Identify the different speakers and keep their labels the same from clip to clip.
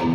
Speaker 1: Hey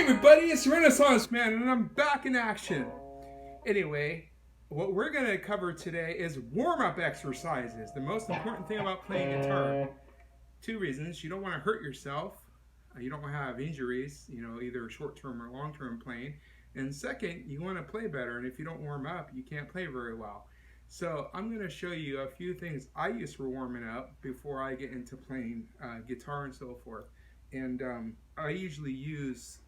Speaker 1: everybody, it's Renaissance Man and I'm back in action. Anyway, what we're going to cover today is warm-up exercises. The most important thing about playing guitar. Two reasons. You don't want to hurt yourself. You don't want to have injuries, either short-term or long-term playing. And second, you want to play better, and if you don't warm up, you can't play very well. So I'm going to show you a few things I use for warming up before I get into playing guitar and so forth. And I usually use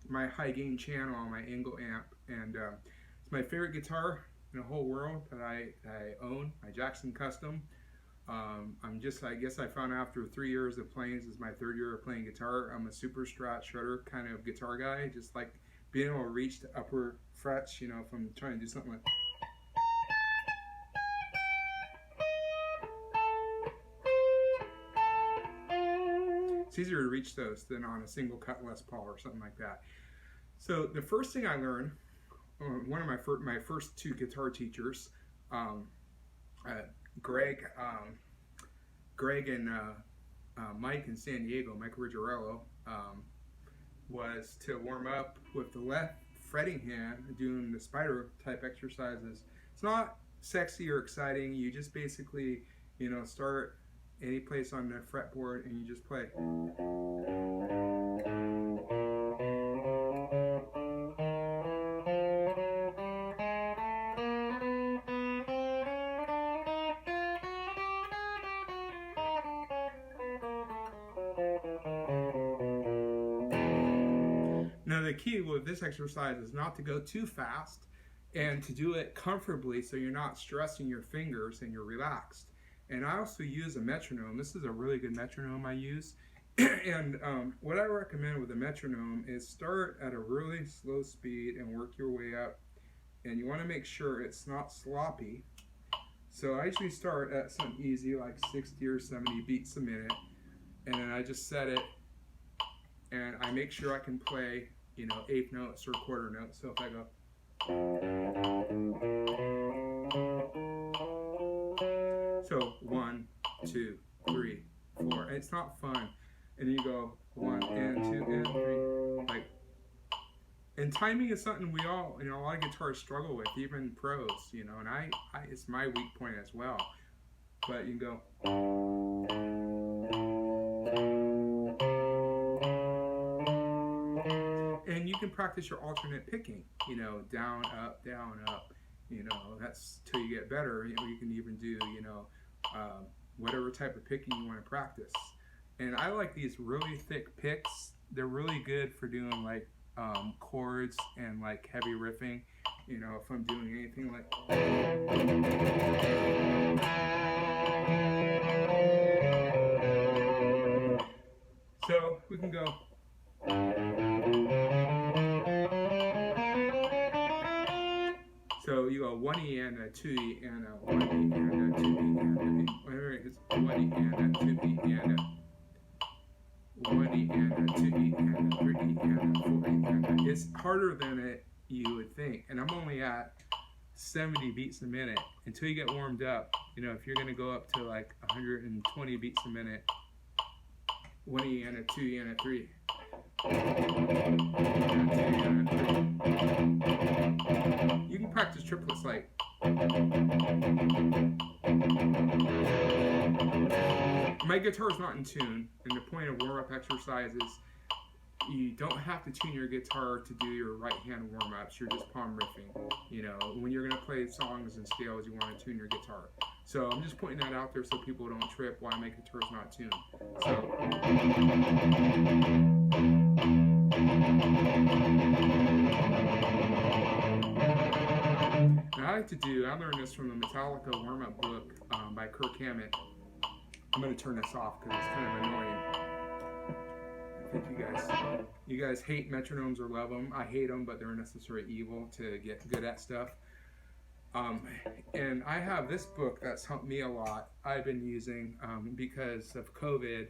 Speaker 1: my high gain channel on my Angle amp, and it's my favorite guitar in the whole world that I own, my Jackson Custom. I guess I found after 3 years of playing, this is my third year of playing guitar, I'm a super strat shredder kind of guitar guy, just like being able to reach the upper frets, if I'm trying to do something like. It's easier to reach those than on a single cut Les Paul or something like that. So the first thing I learned, one of my first two guitar teachers, Greg and Mike in San Diego, Mike Rigorello, was to warm up with the left fretting hand, doing the spider type exercises. It's not sexy or exciting. You just basically, start any place on the fretboard and you just play. Now the key with this exercise is not to go too fast and to do it comfortably so you're not stressing your fingers and you're relaxed. And I also use a metronome. This is a really good metronome I use. And what I recommend with a metronome is start at a really slow speed and work your way up. And you want to make sure it's not sloppy. So I usually start at something easy like 60 or 70 beats a minute. And then I just set it and I make sure I can play, eighth notes or quarter notes. So if I go. So 1, 2, 3, 4, and it's not fun. And you go 1 and 2 and 3, like. And timing is something we all, a lot of guitarists struggle with, even pros, and I it's my weak point as well. But you can go. And you can practice your alternate picking, down, up, that's till you get better. You can even do, whatever type of picking you want to practice. And I like these really thick picks. They're really good for doing like chords and like heavy riffing, if I'm doing anything like. So we can go. So you go 1E and a 2E and a 1E and a 2E and a, whatever it is, 1E and a 2E and a 1E and a 2E and a 3E and a 4E and a. It's harder than you would think, and I'm only at 70 beats a minute. Until you get warmed up, if you're going to go up to like 120 beats a minute, 1E and a 2E and a 3. You can practice triplets like. My guitar is not in tune, and the point of warm-up exercise is you don't have to tune your guitar to do your right hand warm-ups. You're just palm riffing. When you're going to play songs and scales, you want to tune your guitar. So I'm just pointing that out there so people don't trip why my guitar is not tuned. So. like to do, I learned this from the Metallica Warmup book by Kirk Hammett. I'm going to turn this off because it's kind of annoying. I think you guys hate metronomes or love them. I hate them, but they're a necessary evil to get good at stuff. And I have this book that's helped me a lot. I've been using because of COVID.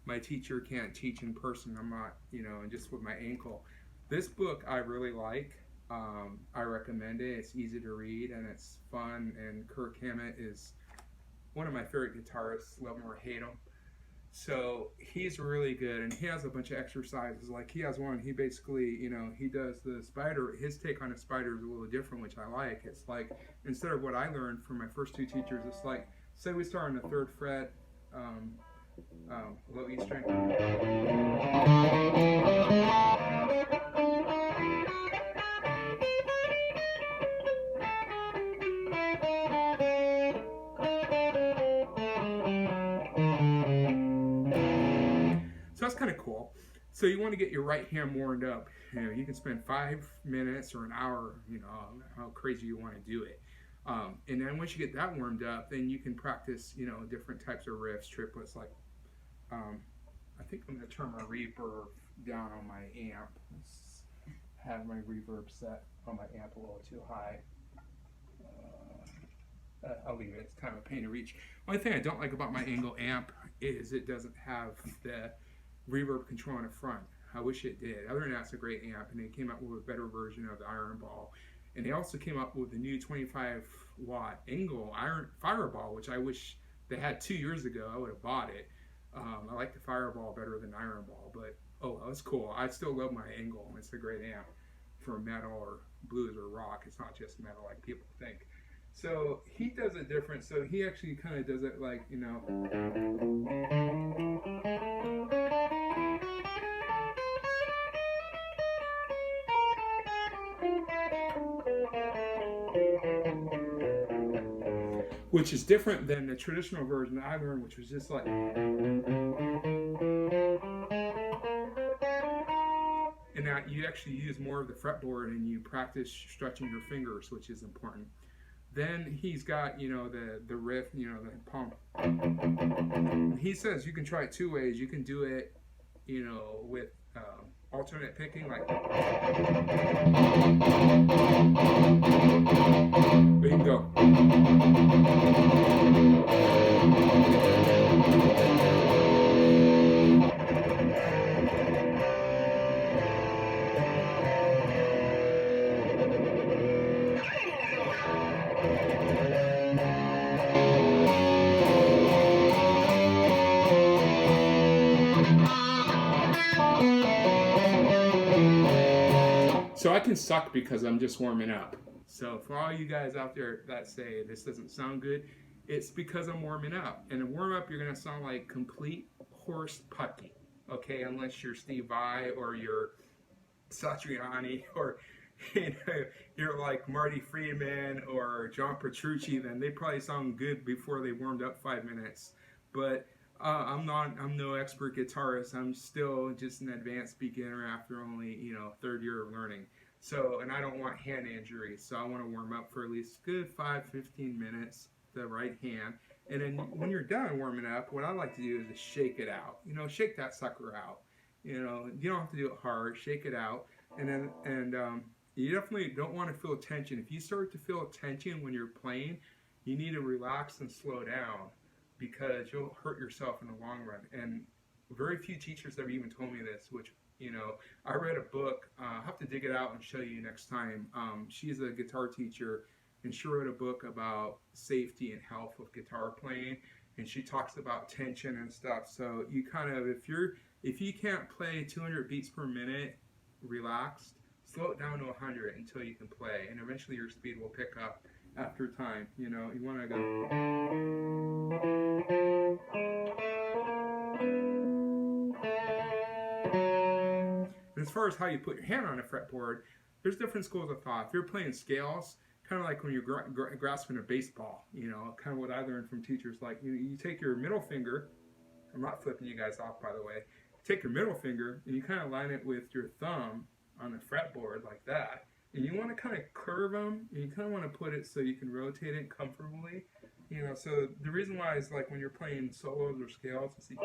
Speaker 1: My teacher can't teach in person. I'm not, and just with my ankle. This book I really like. I recommend it. It's easy to read and it's fun. And Kirk Hammett is one of my favorite guitarists. Love him or hate him. So he's really good, and he has a bunch of exercises. Like he has one, he basically, he does the spider. His take on a spider is a little different, which I like. It's like, instead of what I learned from my first two teachers, it's like, say we start on the 3rd fret, low E string. So that's kind of cool. So you want to get your right hand warmed up. You can spend 5 minutes or an hour, how crazy you want to do it. And then once you get that warmed up, then you can practice, different types of riffs, triplets. Like, I think I'm going to turn my reverb down on my amp. Let's have my reverb set on my amp a little too high. I'll leave it. It's kind of a pain to reach. Only thing I don't like about my Angle amp is it doesn't have the reverb control on the front. I wish it did. Other than that, it's a great amp, and they came out with a better version of the Iron Ball. And they also came up with the new 25-watt Angle Fireball, which I wish they had 2 years ago. I would have bought it. I like the Fireball better than Iron Ball, but oh, that's cool. I still love my Angle. It's a great amp for metal or blues or rock. It's not just metal like people think. So he does it different. So he actually kind of does it like, which is different than the traditional version that I learned, which was just like. And now you actually use more of the fretboard and you practice stretching your fingers, which is important. Then he's got, the riff, the pump. He says you can try it 2 ways. You can do it, with alternate picking, like. But you can go. So I can suck because I'm just warming up. So for all you guys out there that say this doesn't sound good, it's because I'm warming up. And in warm up, you're going to sound like complete horse putty, okay? Unless you're Steve Vai or you're Satriani or you're like Marty Friedman or John Petrucci, then they probably sound good before they warmed up 5 minutes. But I'm no expert guitarist. I'm still just an advanced beginner after only, 3rd year of learning. So, and I don't want hand injuries. So I want to warm up for at least good 5-15 minutes, the right hand. And then when you're done warming up, what I like to do is just shake it out. Shake that sucker out. You don't have to do it hard. Shake it out. And then, you definitely don't want to feel tension. If you start to feel tension when you're playing, you need to relax and slow down, because you'll hurt yourself in the long run. And very few teachers have even told me this, which, I read a book. I'll have to dig it out and show you next time. She's a guitar teacher, and she wrote a book about safety and health of guitar playing, and she talks about tension and stuff. So you kind of, if you can't play 200 beats per minute relaxed, slow it down to 100 until you can play, and eventually your speed will pick up after time. You want to go. And as far as how you put your hand on a fretboard, there's different schools of thought. If you're playing scales, kind of like when you're grasping a baseball, kind of what I learned from teachers, like you take your middle finger. I'm not flipping you guys off, by the way. Take your middle finger and you kind of line it with your thumb on the fretboard like that. and you want to kind of curve them, and you kind of want to put it so you can rotate it comfortably. You know, so the reason why is like when you're playing solos or scales, you see.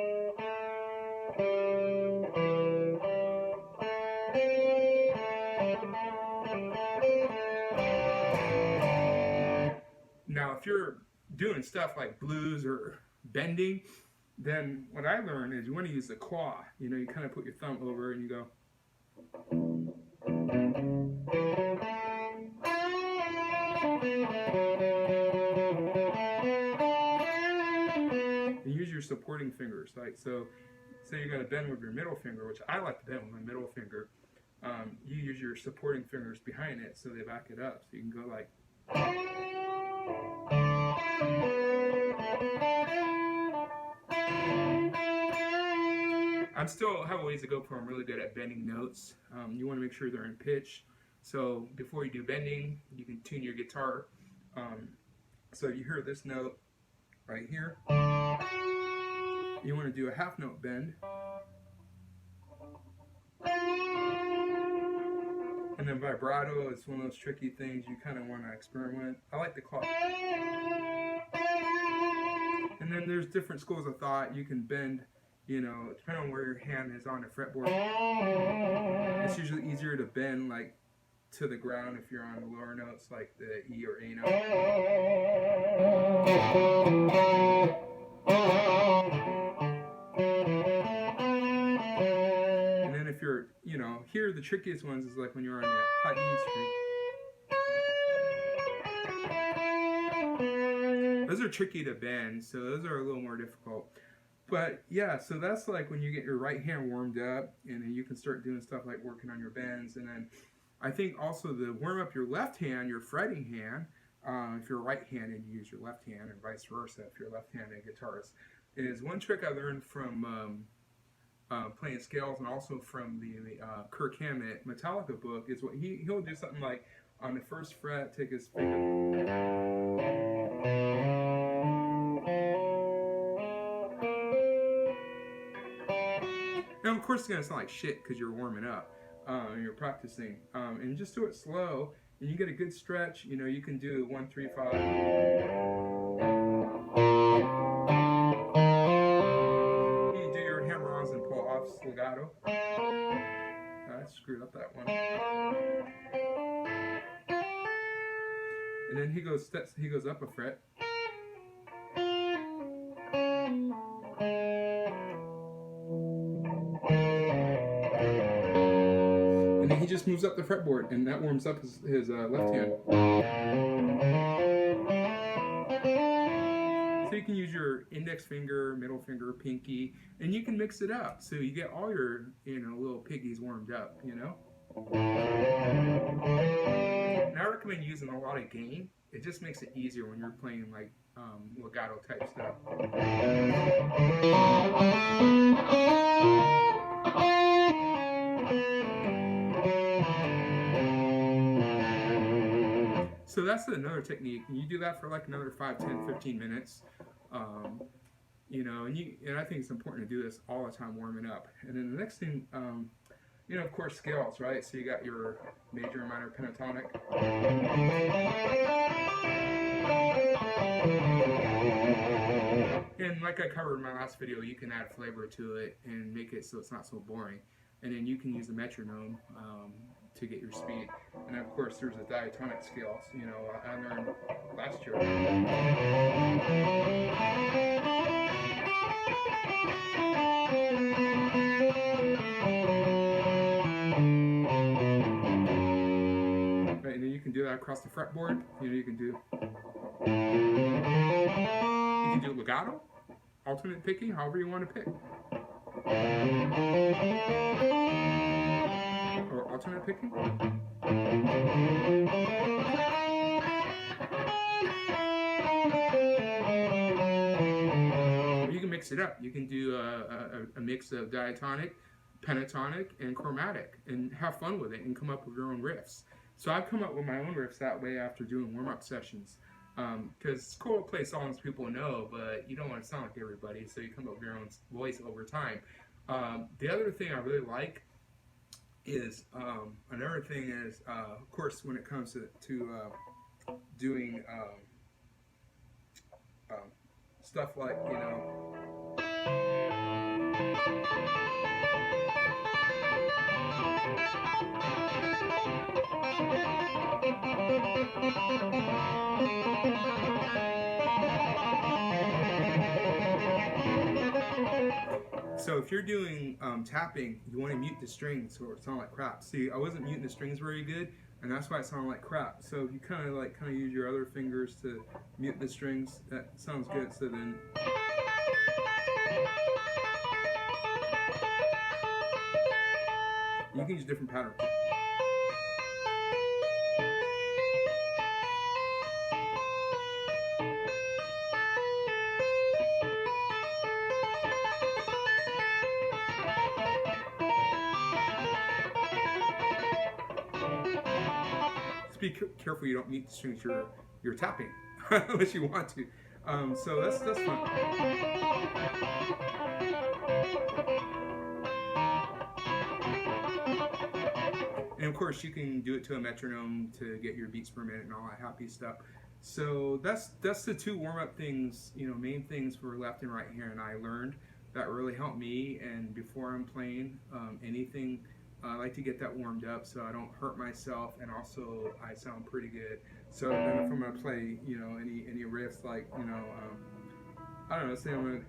Speaker 1: Now, if you're doing stuff like blues or bending, then what I learned is you want to use the claw. You know, you kind of put your thumb over and you go. And use your supporting fingers. Like, so say you're going to bend with your middle finger, which I like to bend with my middle finger. You use your supporting fingers behind it so they back it up. So you can go like. I still have a ways to go before I'm really good at bending notes. You want to make sure they're in pitch. So before you do bending, you can tune your guitar. So you hear this note right here. You want to do a half note bend. And then vibrato is one of those tricky things you kind of want to experiment with. I like the claw. And then there's different schools of thought. You can bend, you know, depending on where your hand is on the fretboard. It's usually easier to bend like to the ground if you're on the lower notes like the E or A note. And then if you're, you know, here the trickiest ones is like when you're on the high E string. Those are tricky to bend, so those are a little more difficult. But yeah, so that's like when you get your right hand warmed up, and then you can start doing stuff like working on your bends. And then I think also to warm up your left hand, your fretting hand, if you're right-handed, you use your left hand, and vice versa if you're a left-handed guitarist, is one trick I learned from playing scales and also from the Kirk Hammett Metallica book is what he'll do something like on the first fret, take his finger. Now, of course, it's going to sound like shit because you're warming up and you're practicing. And just do it slow, and you get a good stretch. You know, you can do 1, 3, 5. You can do your hammer-ons and pull-offs, legato. I screwed up that one. And then he goes up a fret. And then he just moves up the fretboard, and that warms up his left hand. So you can use your index finger, middle finger, pinky, and you can mix it up. So you get all your, you know, little piggies warmed up, you know? And I recommend using a lot of gain. It just makes it easier when you're playing like legato type stuff. So that's another technique. You do that for like another 5, 10, 15 minutes. You know, and I think it's important to do this all the time warming up. And then the next thing, you know, of course, scales, right? So you got your major and minor pentatonic. And like I covered in my last video, you can add flavor to it and make it so it's not so boring. And then you can use the metronome to get your speed. And of course, there's a diatonic scale. So, you know, I learned last year. Right, and then you can do that across the fretboard. You know, you can do legato, alternate picking, however you want to pick. Or alternate picking. You can mix it up. You can do a mix of diatonic, pentatonic, and chromatic, and have fun with it and come up with your own riffs. So I've come up with my own riffs that way after doing warm-up sessions. Because it's cool to play songs people know, but you don't want to sound like everybody, so you come up with your own voice over time. The other thing I really like is another thing is, of course, when it comes to doing um, stuff like, so if you're doing tapping, you want to mute the strings or it sound like crap. See, I wasn't muting the strings very good, and that's why it sounded like crap. So if you kind of use your other fingers to mute the strings, that sounds good. So then you can use different patterns. Just be careful you don't mute the strings you're tapping, unless you want to. So that's fun. And of course, you can do it to a metronome to get your beats per minute and all that happy stuff. So that's the two warm-up things, main things for left and right hand I learned that really helped me. And before I'm playing anything, I like to get that warmed up so I don't hurt myself, and also I sound pretty good. So then if I'm gonna play, any riffs like, I don't know, say I'm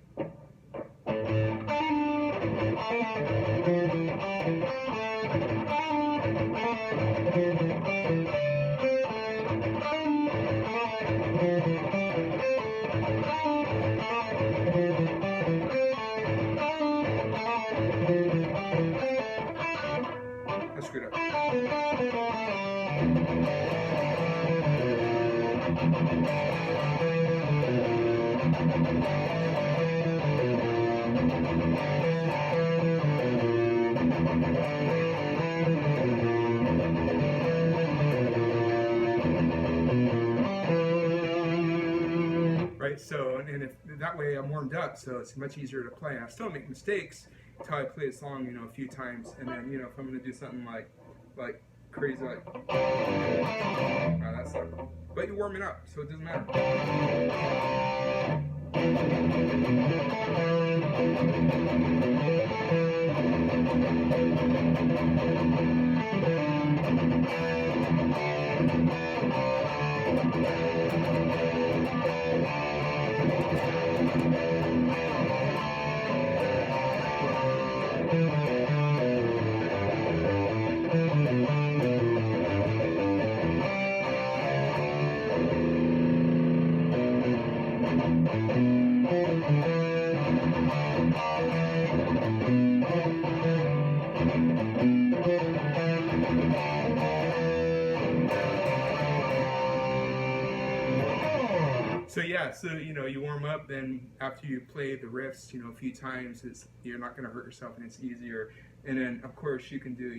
Speaker 1: I screwed up. Right, so and if that way I'm warmed up, so it's much easier to play. I still make mistakes until I play the song, a few times, and then if I'm gonna do something like crazy, like that's like, but you're warming up, so it doesn't matter. So yeah, so you warm up. Then after you play the riffs, a few times, you're not going to hurt yourself, and it's easier. And then of course you can do,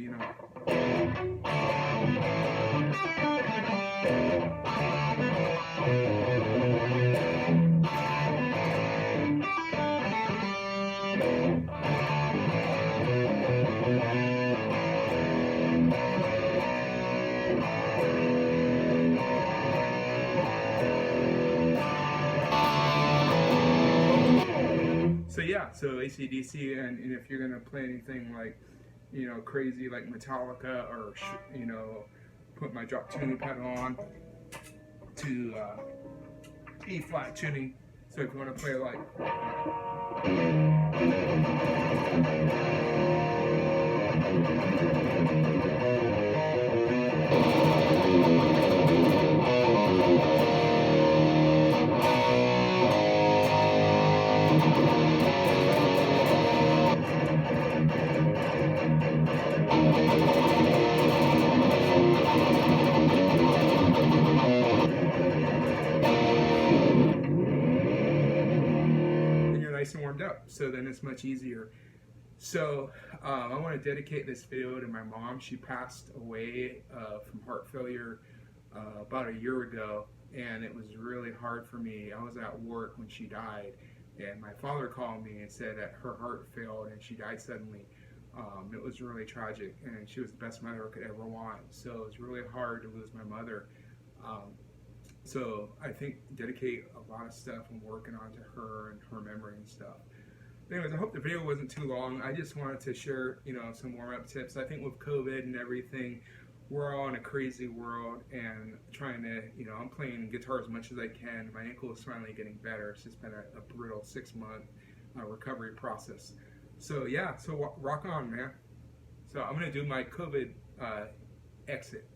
Speaker 1: So yeah, so AC/DC, and if you're gonna play anything like, crazy like Metallica, or put my drop tuning pedal on to E flat tuning. So if you want to play like. Nice and warmed up, so then it's much easier. So I want to dedicate this video to my mom. She passed away from heart failure about a year ago, and it was really hard for me. I was at work when she died, and my father called me and said that her heart failed and she died suddenly. It was really tragic, and she was the best mother I could ever want. So it was really hard to lose my mother. So I think dedicate a lot of stuff and working onto her and her memory and stuff. Anyways, I hope the video wasn't too long. I just wanted to share, some warm-up tips. I think with COVID and everything, we're all in a crazy world, and trying to, I'm playing guitar as much as I can. My ankle is finally getting better. It's just been a brutal 6-month recovery process. So yeah, so rock on, man. So I'm gonna do my COVID exit.